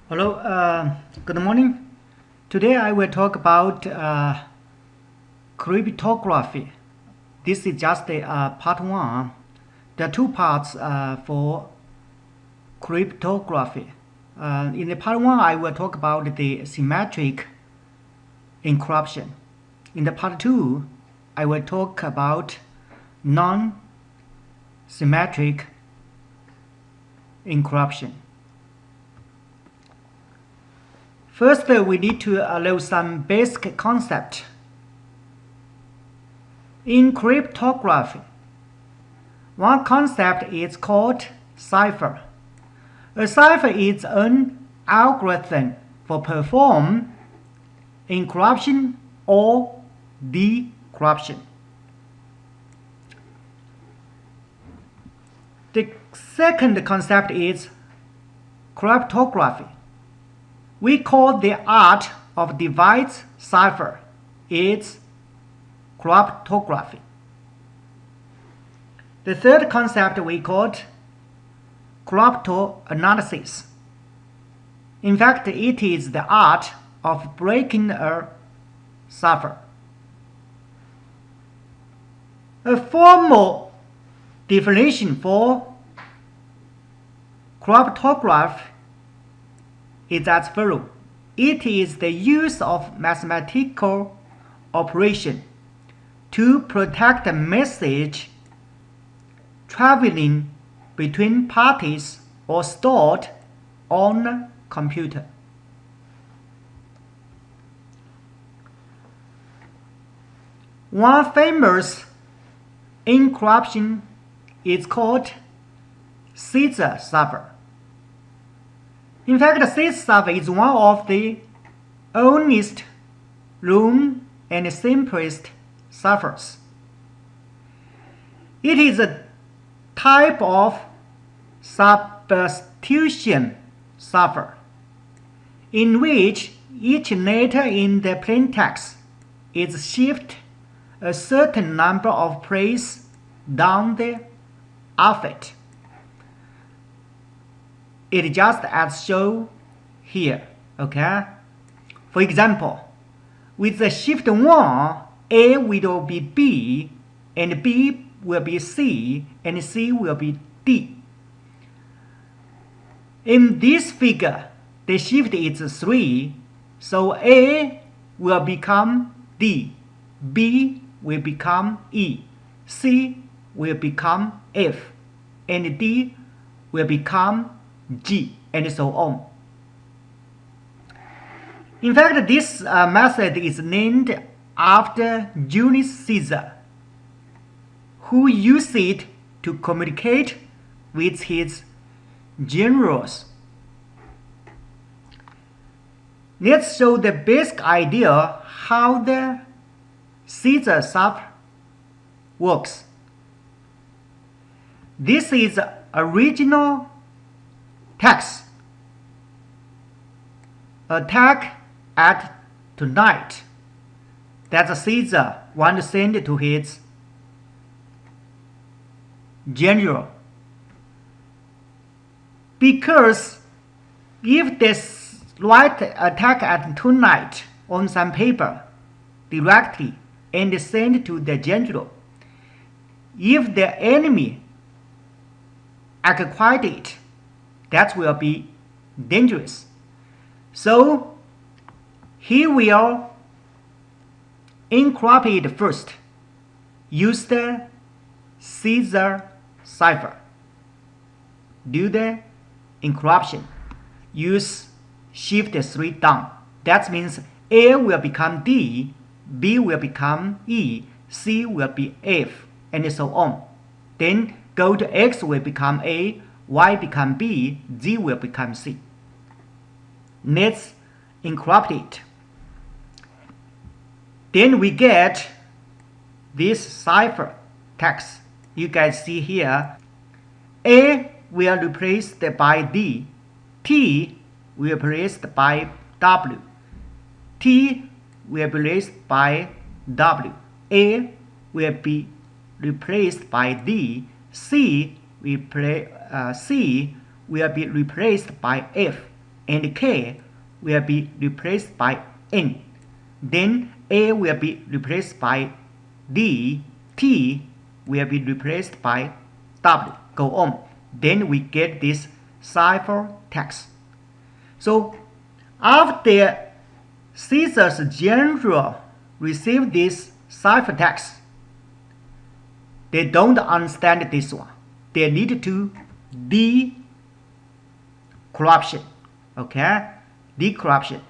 Hello, good morning. Today I will talk about cryptography. This is just part one. There are two parts for cryptography. In the part one, I will talk about the symmetric encryption. In the part two, I will talk about non-symmetric encryption. First, we need to know some basic concept. In cryptography, one concept is called cipher. A cipher is an algorithm for perform encryption or decryption. The second concept is cryptography. We call the art of device cipher is cryptography. The third concept we called cryptanalysis. In fact, it is the art of breaking a cipher. A formal definition for cryptography is as follows. It is the use of mathematical operation to protect a message traveling between parties or stored on a computer. One famous encryption is called Caesar cipher. In fact, Caesar cipher is one of the oldest known and simplest ciphers. It is a type of substitution cipher in which each letter in the plaintext is shifted a certain number of places down the alphabet. It just as shown here, okay? For example, with the shift 1, A will be B, and B will be C, and C will be D. In this figure, the shift is 3, so A will become D, B will become E, C will become F, and D will become G, and so on. In fact, this method is named after Julius Caesar, who used it to communicate with his generals. Let's show the basic idea how the Caesar cipher works. This is original text. Attack at tonight that Caesar wants to send to his general. Because if they write attack at tonight on some paper directly and send to the general, if the enemy acquired it, that will be dangerous. So he will encrypt it first. Use the Caesar cipher. Do the encryption. Use shift 3 down. That means A will become D, B will become E, C will be F, and so on. Then go to X will become A, Y become B, Z will become C. Let's encrypt it. Then we get this cipher text. You guys see here, A will be replaced by D, T will be replaced by W, T will be replaced by W, A will be replaced by D, C will be replaced by F, and K will be replaced by N. Then A will be replaced by D, T will be replaced by W, go on. Then we get this ciphertext. So after Caesar's general receive this ciphertext, they don't understand this one. They need to decryption. Okay, decryption.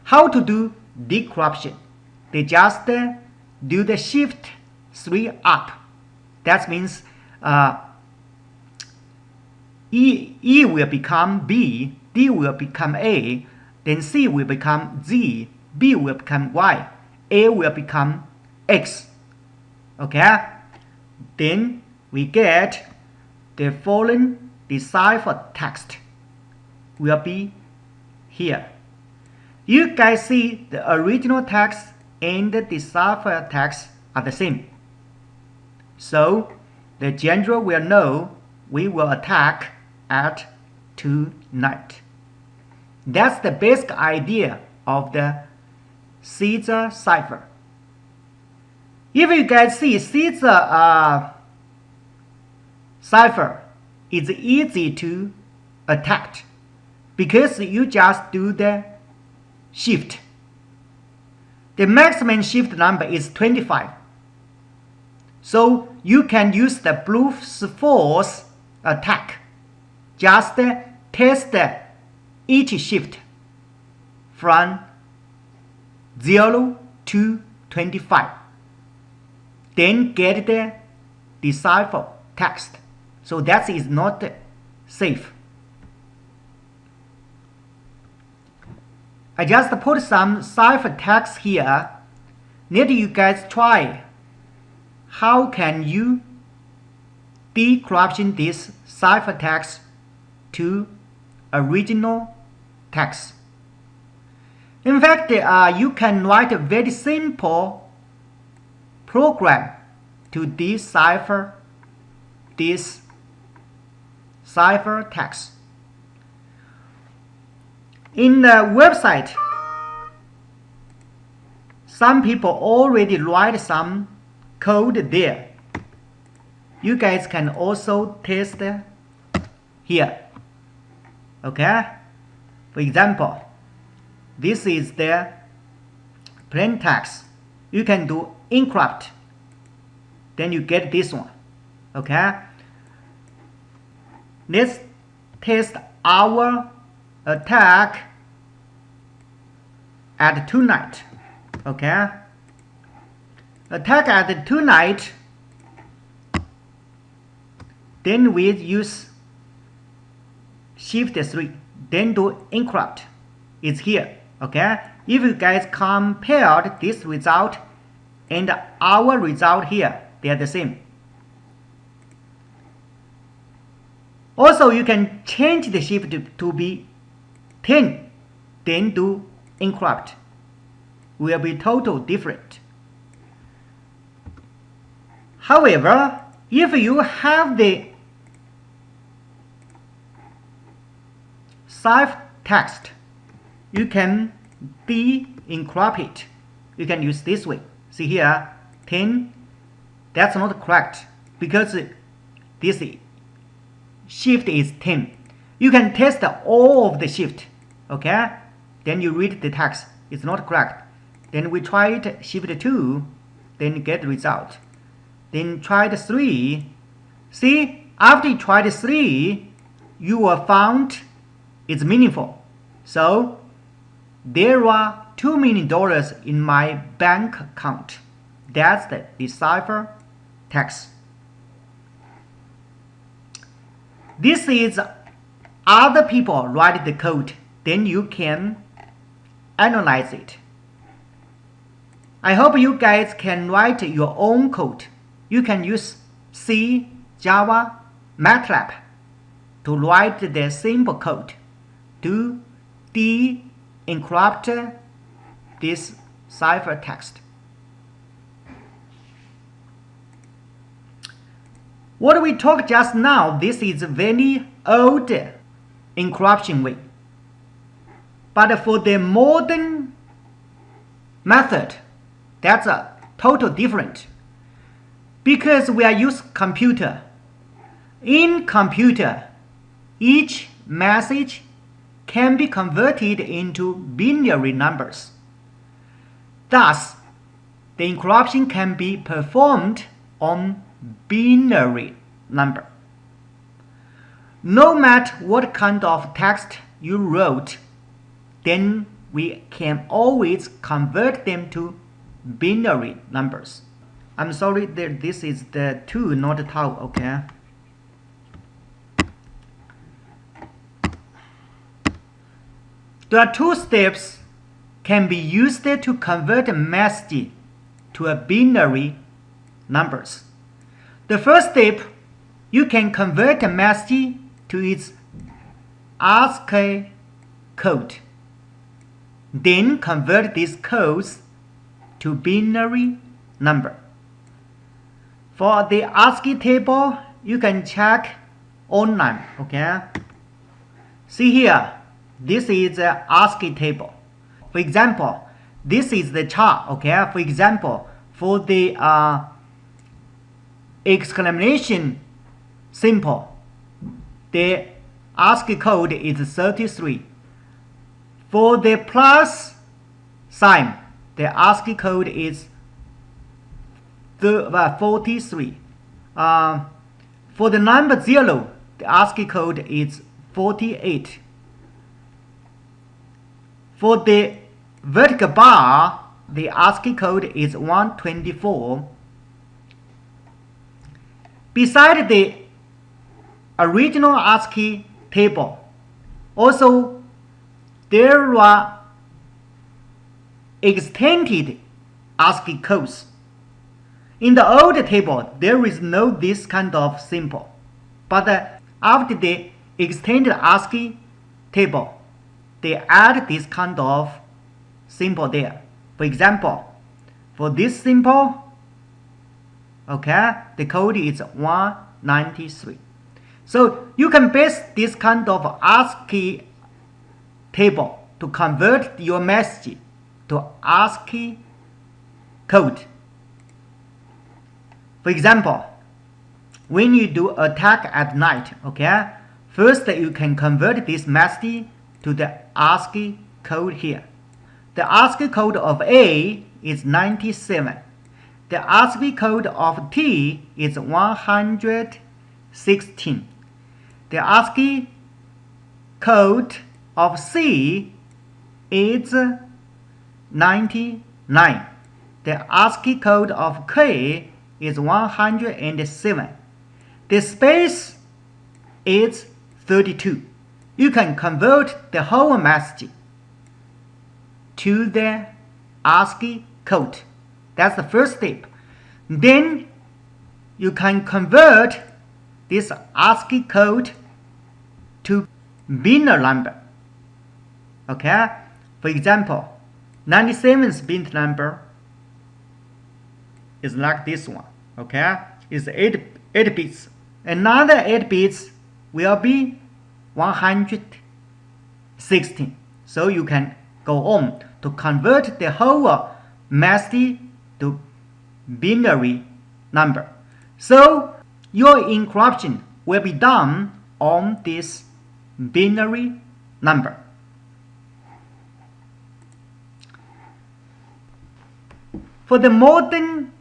How to do decryption? They just do the shift 3 up. That means E will become B, D will become A, then C will become Z, B will become Y, A will become X. Okay? Then we get the following deciphered text will be here. You guys see the original text and the deciphered text are the same. So the general will know we will attack at tonight. That's the basic idea of the Caesar cipher. If you guys see Caesar cipher is easy to attack because you just do the shift. The maximum shift number is 25. So you can use the brute force attack. Just test each shift from 0 to 25. Then get the decipher text. So that is not safe. I just put some cipher text here. Need you guys try. How can you decryption this ciphertext to original text? In fact, you can write a very simple program to decipher this ciphertext. In the website, some people already write some code there. You guys can also test here. Okay? For example, this is the plain text. You can do encrypt. Then you get this one. Okay? Let's test our attack at tonight. Okay? Attack at tonight. Then we use shift 3. Then do encrypt. It's here. Okay? If you guys compared this result and our result here, they are the same. Also, you can change the shift to be 10. Then do encrypt. Will be totally different. However, if you have the ciphertext, you can de-encrypt it. You can use this way. See here, 10. That's not correct because this shift is 10. You can test all of the shift. Okay? Then you read the text. It's not correct. Then we try it shift 2. Then get the result. Then try the 3. See, after you try the 3, you will find it's meaningful. So there are $2 million in my bank account. That's the decipher text. This is other people write the code. Then you can analyze it. I hope you guys can write your own code. You can use C, Java, MATLAB to write the simple code to de-encrypt this ciphertext. What we talked just now, this is a very old encryption way. But for the modern method, that's a total different. Because we are using computer. In computer, each message can be converted into binary numbers. Thus, the encryption can be performed on binary number. No matter what kind of text you wrote, then we can always convert them to binary numbers. I'm sorry that this is the 2, not the tau, okay? There are 2 steps can be used to convert a message to a binary numbers. The first step, you can convert a message to its ASCII code. Then convert these codes to binary number. For the ASCII table, you can check online, okay? See here, this is the ASCII table. For example, this is the chart, okay? For example, for the exclamation symbol, the ASCII code is 33. For the plus sign, the ASCII code is 43. For the number 0, the ASCII code is 48. For the vertical bar, the ASCII code is 124. Beside the original ASCII table, also there are extended ASCII codes. In the old table, there is no this kind of symbol, but after the extended ASCII table, they add this kind of symbol there. For example, for this symbol, okay, the code is 193. So you can base this kind of ASCII table to convert your message to ASCII code. For example, when you do attack at night, okay, first you can convert this message to the ASCII code here. The ASCII code of A is 97. The ASCII code of T is 116. The ASCII code of C is 99. The ASCII code of K is 107. The space is 32. You can convert the whole message to the ASCII code. That's the first step. Then you can convert this ASCII code to binary number. Okay? For example, 97th bit number is like this one. Okay? It's 8 bits. Another 8 bits will be 116. So you can go on to convert the whole message to binary number. So your encryption will be done on this binary number. For the modern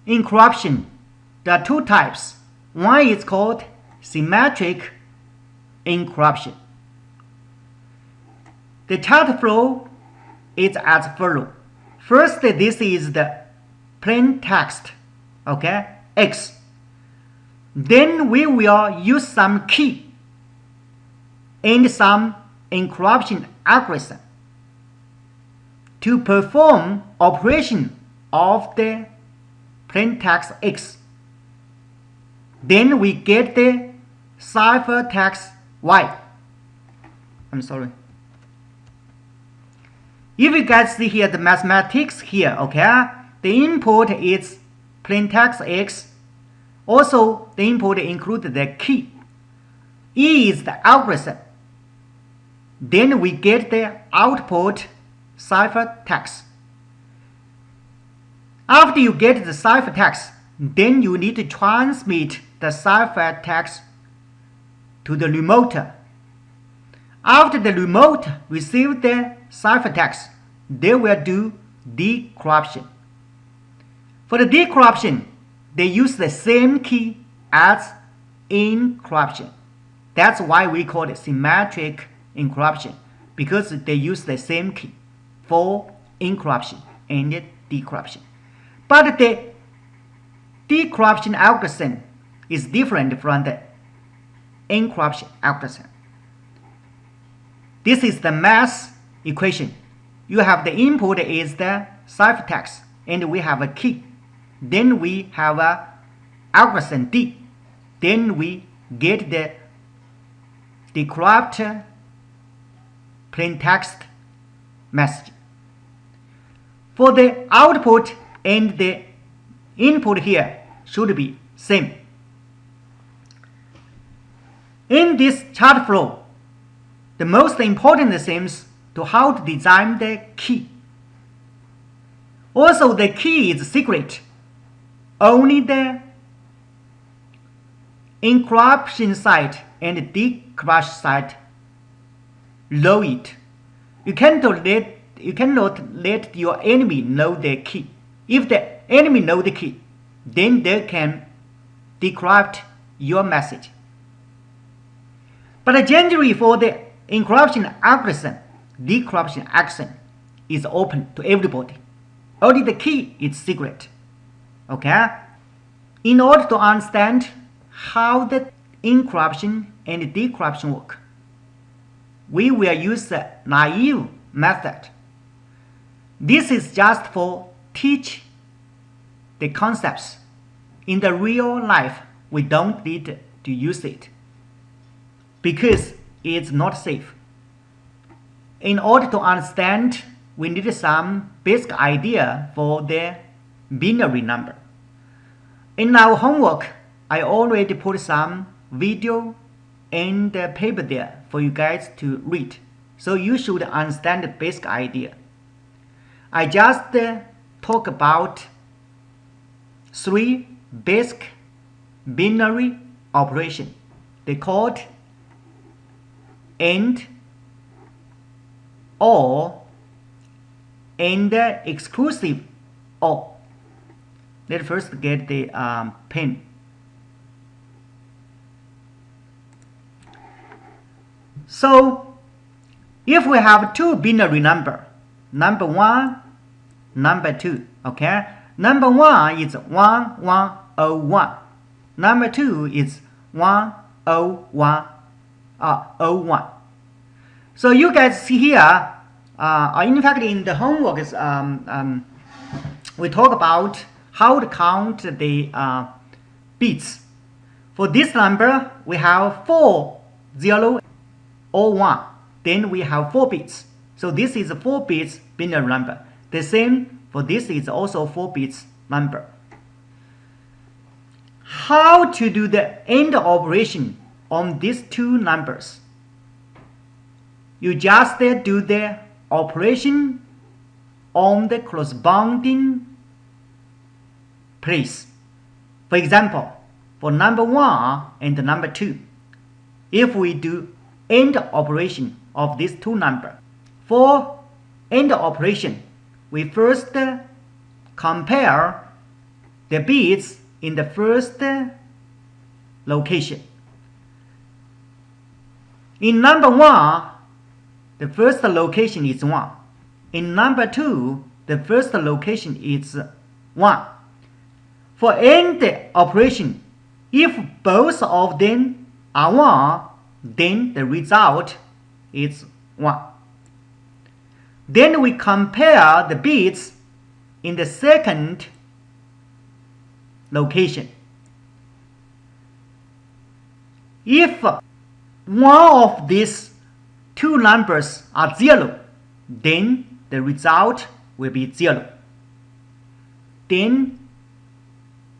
encryption, there are 2 types. One is called symmetric encryption. The chart flow is as follows. First, this is the plain text, okay, X. Then we will use some key and some encryption algorithm to perform operation of the plain text X. Then we get the ciphertext Y. I'm sorry. If you guys see here the mathematics here, okay, the input is plain text X. Also, the input includes the key. E is the algorithm. Then we get the output ciphertext. After you get the ciphertext, then you need to transmit the ciphertext to the remoter. After the remoter receives the ciphertext, they will do decryption. For the decryption, they use the same key as encryption. That's why we call it symmetric encryption, because they use the same key for encryption and decryption. But the decryption algorithm is different from the encryption algorithm. This is the math equation. You have the input is the ciphertext, and we have a key. Then we have a algorithm D. Then we get the decrypt plaintext message. For the output and the input here should be same. In this chart flow, the most important things to how to design the key. Also, the key is secret. Only the encryption side and decryption side know it. You cannot let your enemy know the key. If the enemy knows the key, then they can decrypt your message. But generally for the encryption algorithm, decryption action is open to everybody. Only the key is secret. Okay? In order to understand how the encryption and decryption work, we will use the naive method. This is just for teach the concepts. In the real life, we don't need to use it because it's not safe. In order to understand, we need some basic idea for the binary number. In our homework, I already put some video and paper there for you guys to read. So you should understand the basic idea. I just talk about 3 basic binary operation. They called AND, OR, and exclusive OR. Let's first get the pen. So, if we have 2 binary number, number 1, number 2, okay? Number 1 is 1101. Number 2 is 10101. So you guys see here, in fact in the homework is, we talk about how to count the bits. For this number, we have 4 0 or 1. Then we have 4 bits. So this is a 4 bits binary number. The same for this is also 4 bits number. How to do the AND operation on these 2 numbers? You just do the operation on the corresponding place. For example, for number 1 and number 2, if we do AND operation of these 2 numbers, for AND operation, we first compare the bits in the first location. In number 1, the first location is 1. In number 2, the first location is 1. For AND operation, if both of them are 1, then the result is 1. Then we compare the bits in the second location. If one of these 2 numbers are 0, then the result will be 0. Then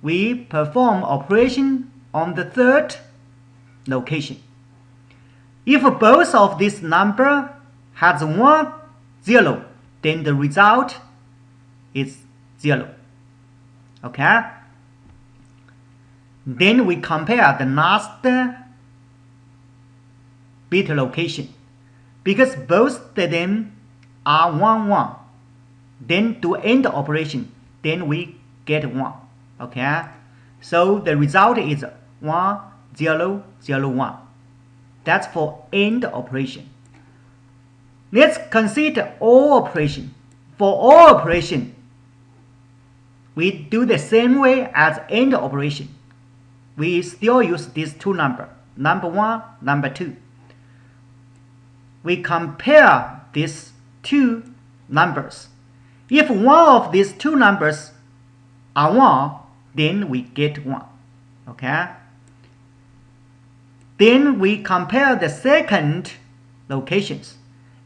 we perform operation on the third location. If both of this number has 1, 0, then the result is 0. Okay? Then we compare the last bit location. Because both of them are 1, 1. Then to end the operation, then we get 1. Okay? So the result is 1, 0, 0, 1. That's for AND operation. Let's consider OR operation. For OR operation, we do the same way as AND operation. We still use these two numbers, number 1, number 2. We compare these two numbers. If one of these two numbers are 1, then we get 1. Okay? Then we compare the second locations.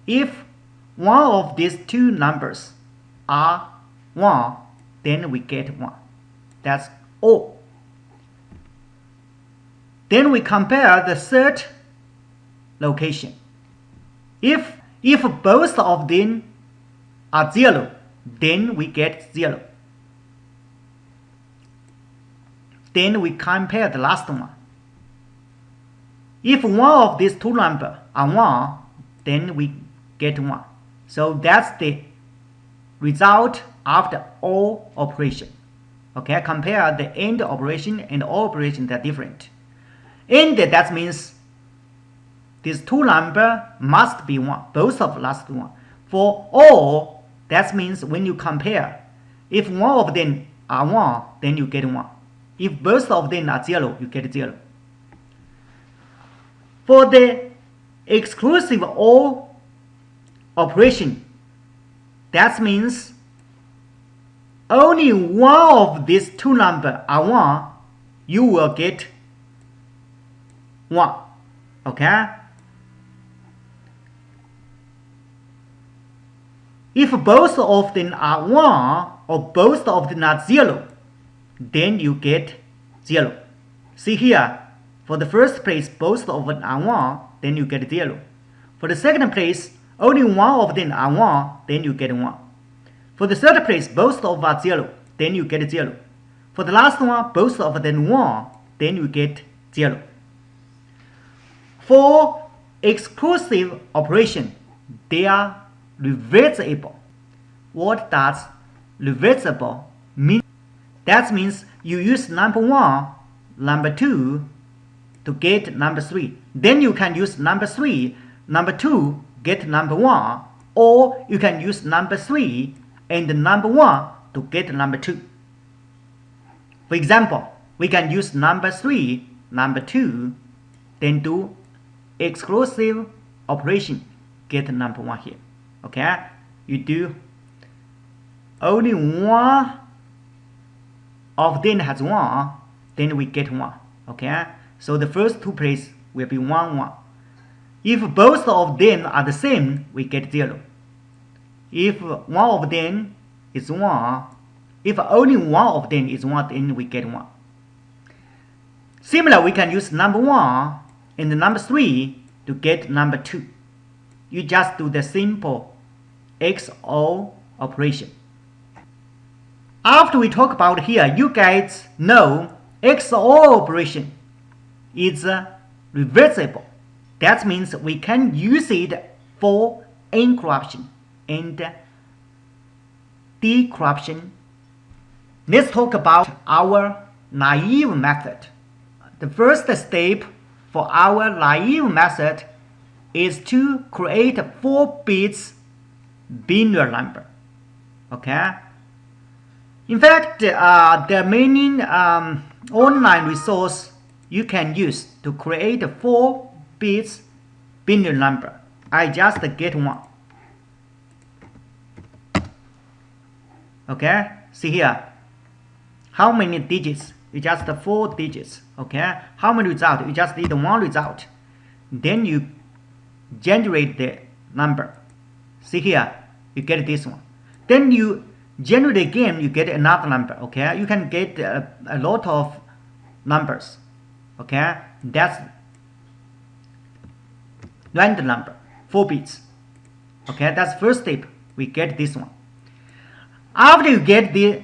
If one of these two numbers are 1, then we get 1. That's O. Then we compare the third location. If both of them are 0, then we get 0. Then we compare the last one. If one of these two numbers are 1, then we get 1. So that's the result of the OR operation. Okay, compare the AND operation and OR operation, they're different. AND, that means these two numbers must be 1, both of the last one. For OR, that means when you compare, if one of them are 1, then you get 1. If both of them are 0, you get 0. For the exclusive OR operation, that means only one of these two numbers are 1, you will get 1. Okay? If both of them are 1 or both of them are 0, then you get 0. See here, for the first place, both of them are 1, then you get 0. For the second place, only one of them are 1, then you get 1. For the third place, both of them are 0, then you get 0. For the last one, both of them 1, then you get 0. For exclusive operation, they are reversible. What does reversible mean? That means you use number 1, number 2 to get number 3. Then you can use number 3, number 2, get number 1. Or you can use number 3 and number 1 to get number 2. For example, we can use number 3, number 2, then do exclusive operation, get number 1 here. Okay? You do only one of them has 1, then we get 1. Okay? So the first two places will be 1, 1. If both of them are the same, we get 0. If one of them is 1, if only one of them is 1, then we get 1. Similar, we can use number 1 and number 3 to get number 2. You just do the simple XOR operation. After we talk about here, you guys know XOR operation is reversible. That means we can use it for encryption and decryption. Let's talk about our naive method. The first step for our naive method is to create a 4 bits binary number. Okay? In fact, there are many online resources you can use to create a 4 bits binary number. I just get one. Okay? See here. How many digits? It's just 4 digits. Okay? How many results? You just need one result. Then you generate the number. See here. You get this one. Then you generate again, you get another number. Okay? You can get a lot of numbers. Okay? That's random number, 4 bits. Okay, that's first step. We get this one. After you get the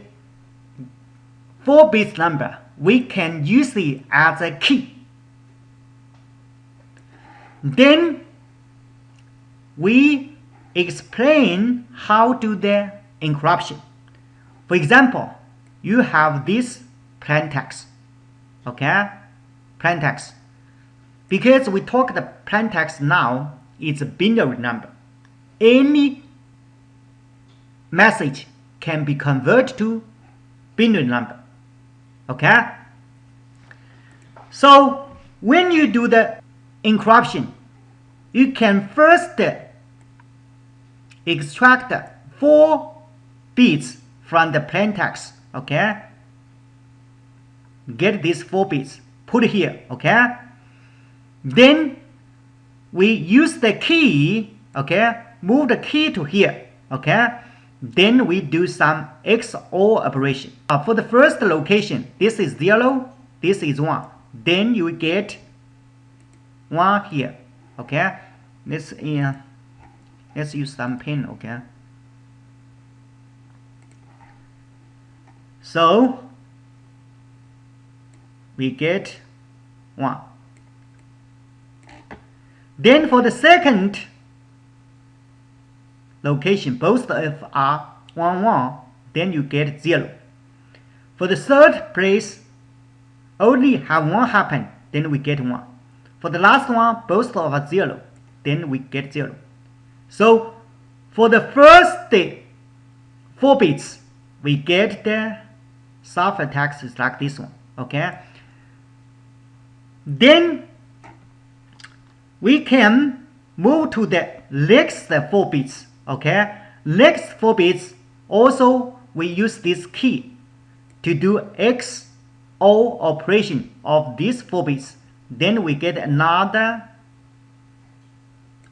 4 bits number, we can use it as a key. Then we explain how to do the encryption. For example, you have this plain text. Okay, plain text. Because we talk the plain text now, it's a binary number. Any message can be converted to binary number. Okay? So when you do the encryption, you can first extract 4 bits from the plain text. Okay? Get these 4 bits, put it here. Okay? Then we use the key. Okay? Move the key to here. Okay? Then we do some XOR operation. For the first location, this is 0, this is 1. Then you get 1 here. Okay? Let's use some pen. Okay? So we get 1. Then for the second location, both of are 1, 1, then you get 0. For the third place, only have 1 happen, then we get 1. For the last one, both of are 0, then we get 0. So for the first 4 bits, we get the ciphertext is like this one. Okay? Then we can move to the next 4 bits. Okay, next 4 bits also we use this key to do XOR operation of these 4 bits. Then we get another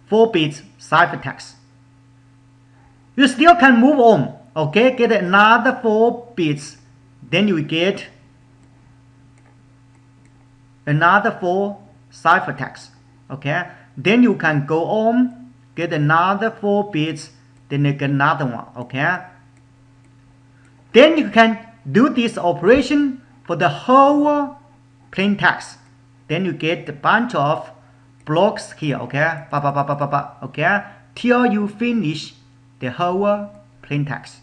4 bits ciphertext. You still can move on. Okay, get another 4 bits. Then you get another 4 ciphertext. Okay, then you can go on, get another 4 bits, then you get another one. Okay, then you can do this operation for the whole plain text. Then you get a bunch of blocks here. Okay, okay, till you finish the whole plain text.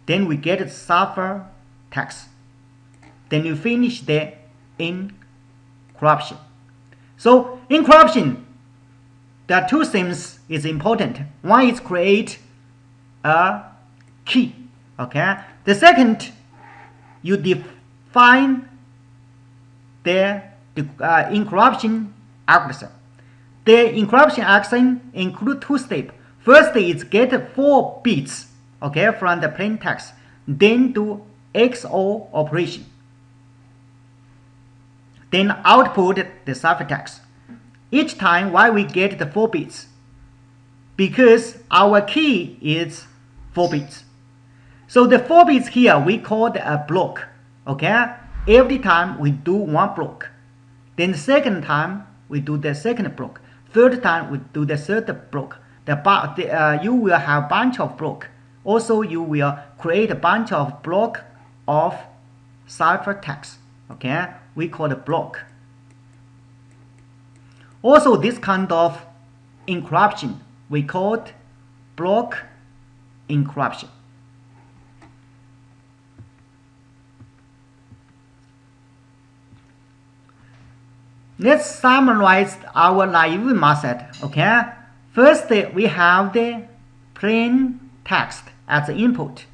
Then we get ciphertext. Then you finish the encryption. So encryption, there are 2 things is important. One is create a key. Okay. The second, you define the encryption algorithm. The encryption algorithm include 2 steps. First is get 4 bits. Okay, from the plain text. Then do XOR operation. Then output the ciphertext. Each time why we get the 4 bits? Because our key is 4 bits. So the 4 bits here we call a block. Okay? Every time we do 1 block. Then the second time we do the second block. Third time we do the third block. You will have a bunch of blocks. Also you will create a bunch of blocks of ciphertext. Okay? We call the block. Also this kind of encryption we call it block encryption. Let's summarize our naive method. Okay, first we have the plain text as the input.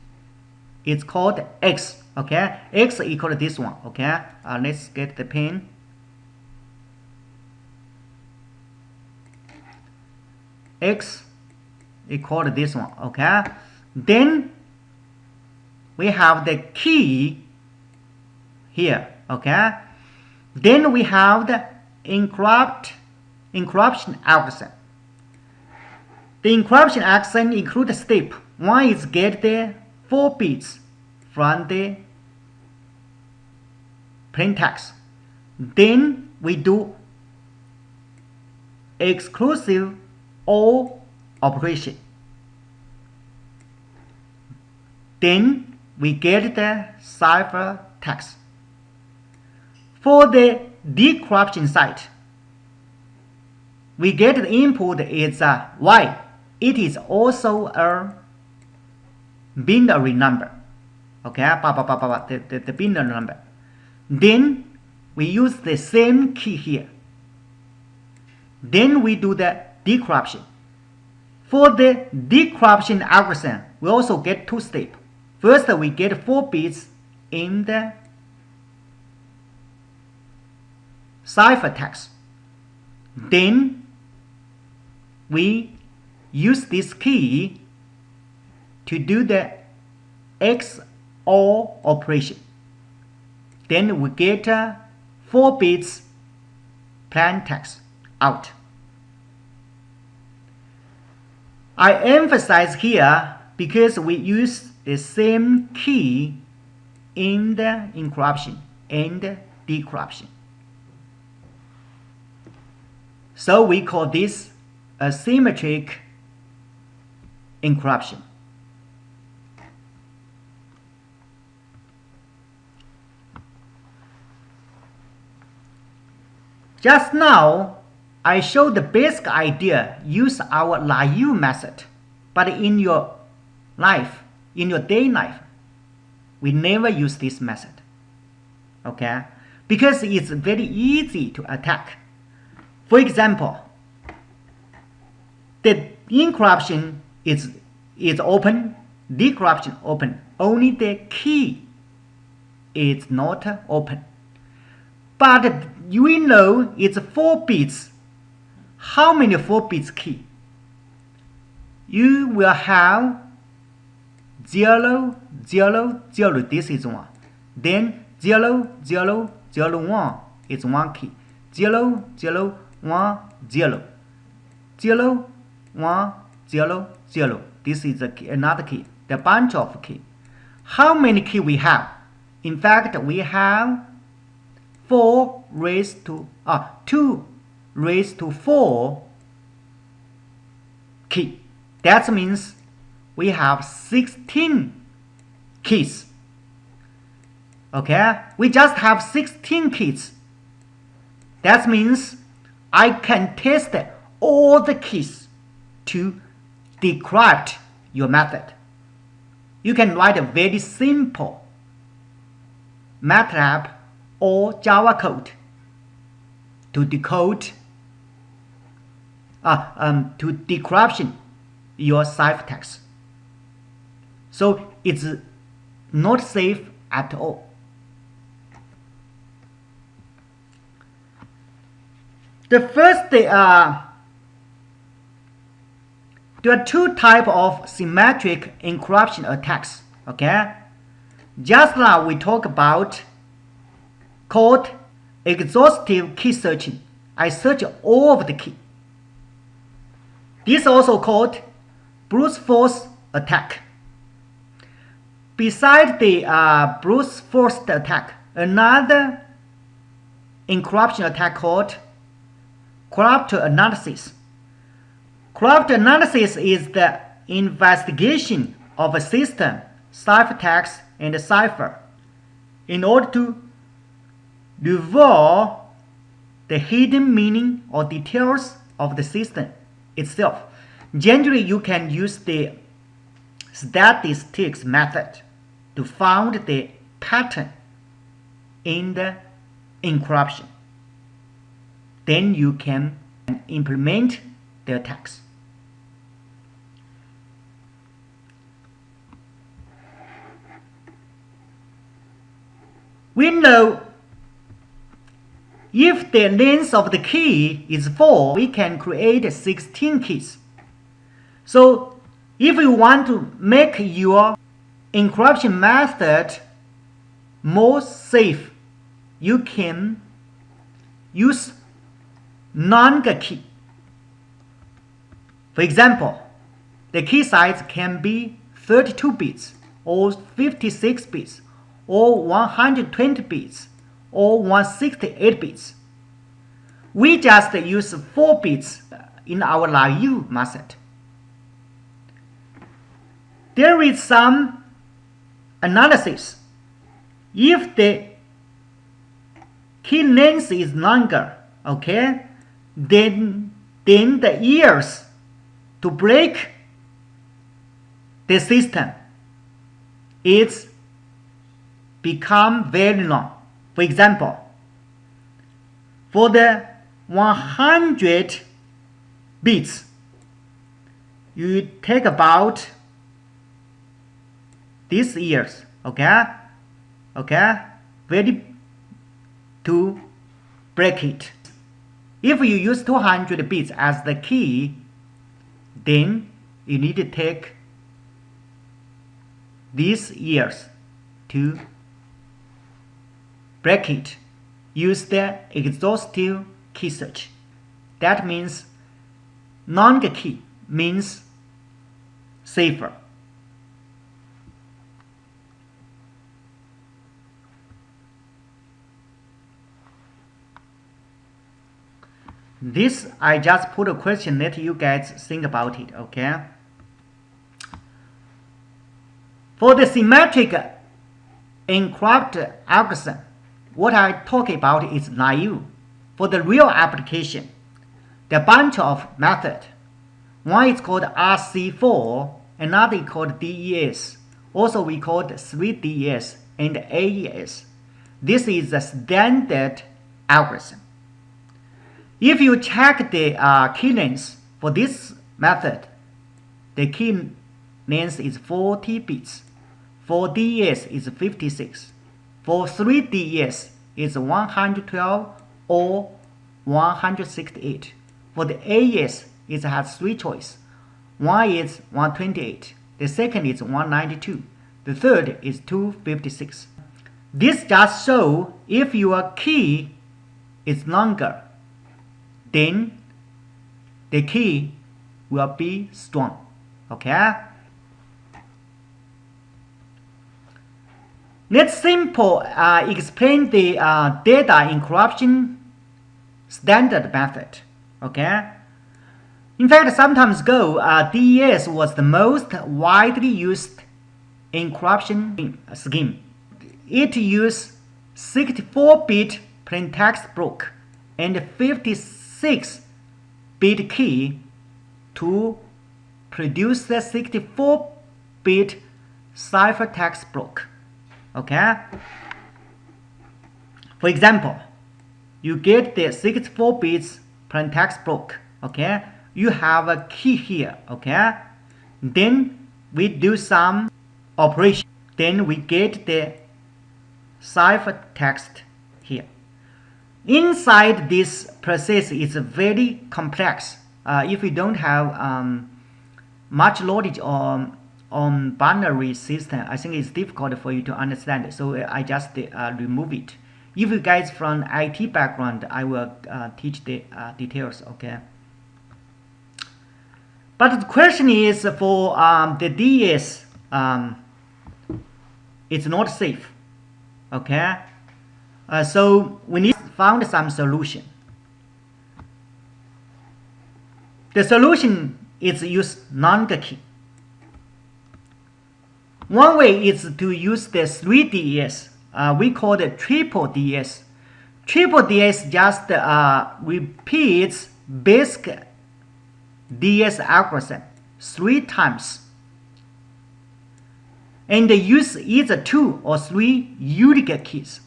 It's called X. Okay, X equal to this one. Okay, let's get the pen. X equal to this one. Okay, then we have the key here. Okay, then we have the encryption algorithm. The encryption algorithm includes step. One is get the 4 bits from the plain text. Then we do exclusive OR operation. Then we get the ciphertext. For the decryption side, we get the input is Y. It is also a binary number. Okay, the binary number. Then we use the same key here. Then we do the decryption. For the decryption algorithm, we also get two steps. First, we get 4 bits in the ciphertext. Then we use this key to do the XOR operation. Then we get 4 bits plain text out. I emphasize here because we use the same key in the encryption and decryption. So we call this asymmetric encryption. Just now, I showed the basic idea, use our naive method, but in your life, in your day life, we never use this method, okay? Because it's very easy to attack. For example, the encryption is open, decryption open, only the key is not open. But we know it's 4 bits. How many 4 bits key? You will have 0, 0, 0. This is 1. Then 0, 0, 0, 1 is 1 key. 0, 0, 1, 0. 0, 1, 0, 0. This is another key. The bunch of key. How many key we have? In fact, we have 2 raised to 4 key. That means we have 16 keys. Okay, we just have 16 keys. That means I can test all the keys to decrypt your method. You can write a very simple MATLAB or Java code to decode to decryption your ciphertext. So it's not safe at all. The first, there are 2 types of symmetric encryption attacks. Okay, just now we talked about called exhaustive key searching. I search all of the key. This is also called brute force attack. Besides the brute force attack, another encryption attack called cryptanalysis. Cryptanalysis is the investigation of a system, ciphertext, and cipher in order to reveal the hidden meaning or details of the system itself. Generally, you can use the statistics method to find the pattern in the encryption. Then you can implement the attacks. We know if the length of the key is 4, we can create 16 keys. So if you want to make your encryption method more safe, you can use longer key. For example, the key size can be 32 bits or 56 bits or 120 bits or 168 bits. We just use 4 bits in our naive method. There is some analysis. If the key length is longer, okay, then the years to break the system is become very long. For example, for the 100 bits, you take about these years, okay, ready to break it. If you use 200 bits as the key, then you need to take these years to break it. Use the exhaustive key search. That means longer key means safer. This I just put a question, let you guys think about it, okay? For the symmetric encrypt algorithm, what I talk about is naive. For the real application, there are a bunch of methods. One is called RC4, another is called DES. Also we call 3DES and AES. This is the standard algorithm. If you check the key length for this method, the key length is 40 bits. For DES is 56. For 3DES is 112 or 168. For the AES, it has three choices. One is 128. The second is 192. The third is 256. This just shows if your key is longer, then the key will be strong, okay? Let's simply explain the data encryption standard method, okay? In fact, some time ago, DES was the most widely used encryption scheme. It used 64-bit plaintext block and 56-bit key to produce the 64-bit ciphertext block. Okay? For example, you get the 64 bits plaintext block. Okay? You have a key here. Okay? Then we do some operation. Then we get the ciphertext here. Inside this process is very complex. If you don't have much knowledge on binary system, I think it's difficult for you to understand. So I just remove it. If you guys from IT background, I will teach the details. Okay. But the question is for the DS, it's not safe. Okay. So we need to find some solution. The solution is use longer key. One way is to use the 3DS. We call it triple DS. Triple DS just repeats basic DS algorithm 3 times. And they use either 2 or 3 unique keys.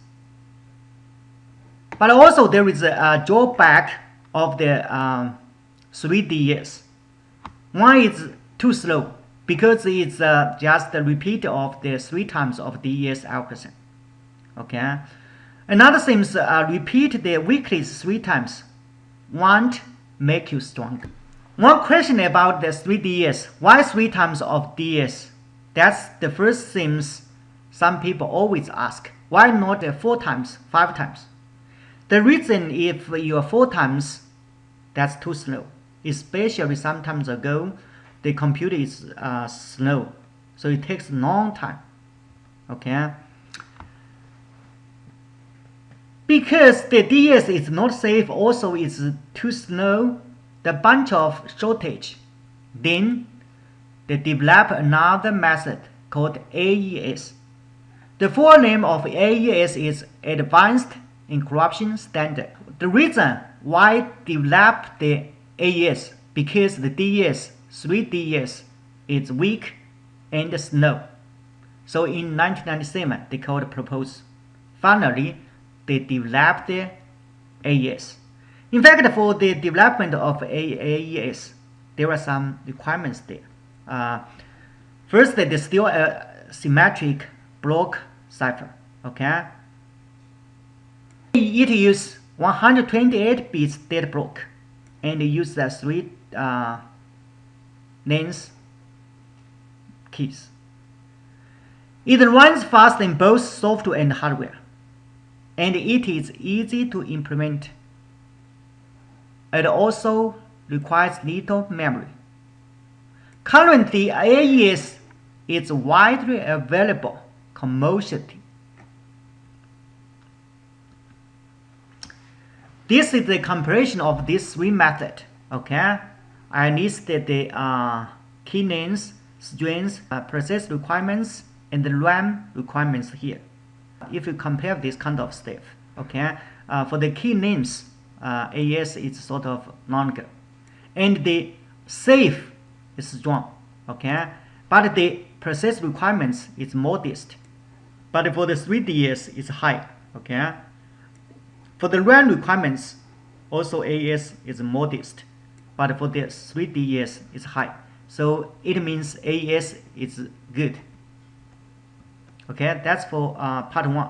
But also there is a drawback of the 3DS. One is too slow, because it's just a repeat of the 3 times of DES algorithm. Okay. Another thing is repeat the weakness 3 times won't make you stronger. One question about the 3DS. Why 3 times of DS? That's the first thing some people always ask. Why not 4 times, 5 times? The reason if you are 4 times, that's too slow. Especially some times ago, the computer is slow, so it takes a long time. Okay. Because the DS is not safe, also it's too slow, the bunch of shortage. Then they develop another method called AES. The full name of AES is Advanced Encryption Standard. The reason why develop the AES because the DES, 3DES, is weak and slow. So in 1997, they called propose. Finally, they developed the AES. In fact, for the development of AES, there are some requirements there. First, it is still a symmetric block cipher. Okay, it uses 128 bits data block and it uses the 3 length keys. It runs fast in both software and hardware, and it is easy to implement. It also requires little memory. Currently, AES is widely available commercially. This is the comparison of these 3 methods. Okay, I listed the key names, strings, process requirements, and the RAM requirements here. If you compare this kind of stuff, okay, for the key names, AES is sort of longer, and the safe is strong. Okay, but the process requirements is modest. But for the 3DS, it's high. Okay. For the RAM requirements, also AES is modest, but for the 3DS, it's high. So it means AES is good. Okay, that's for part 1.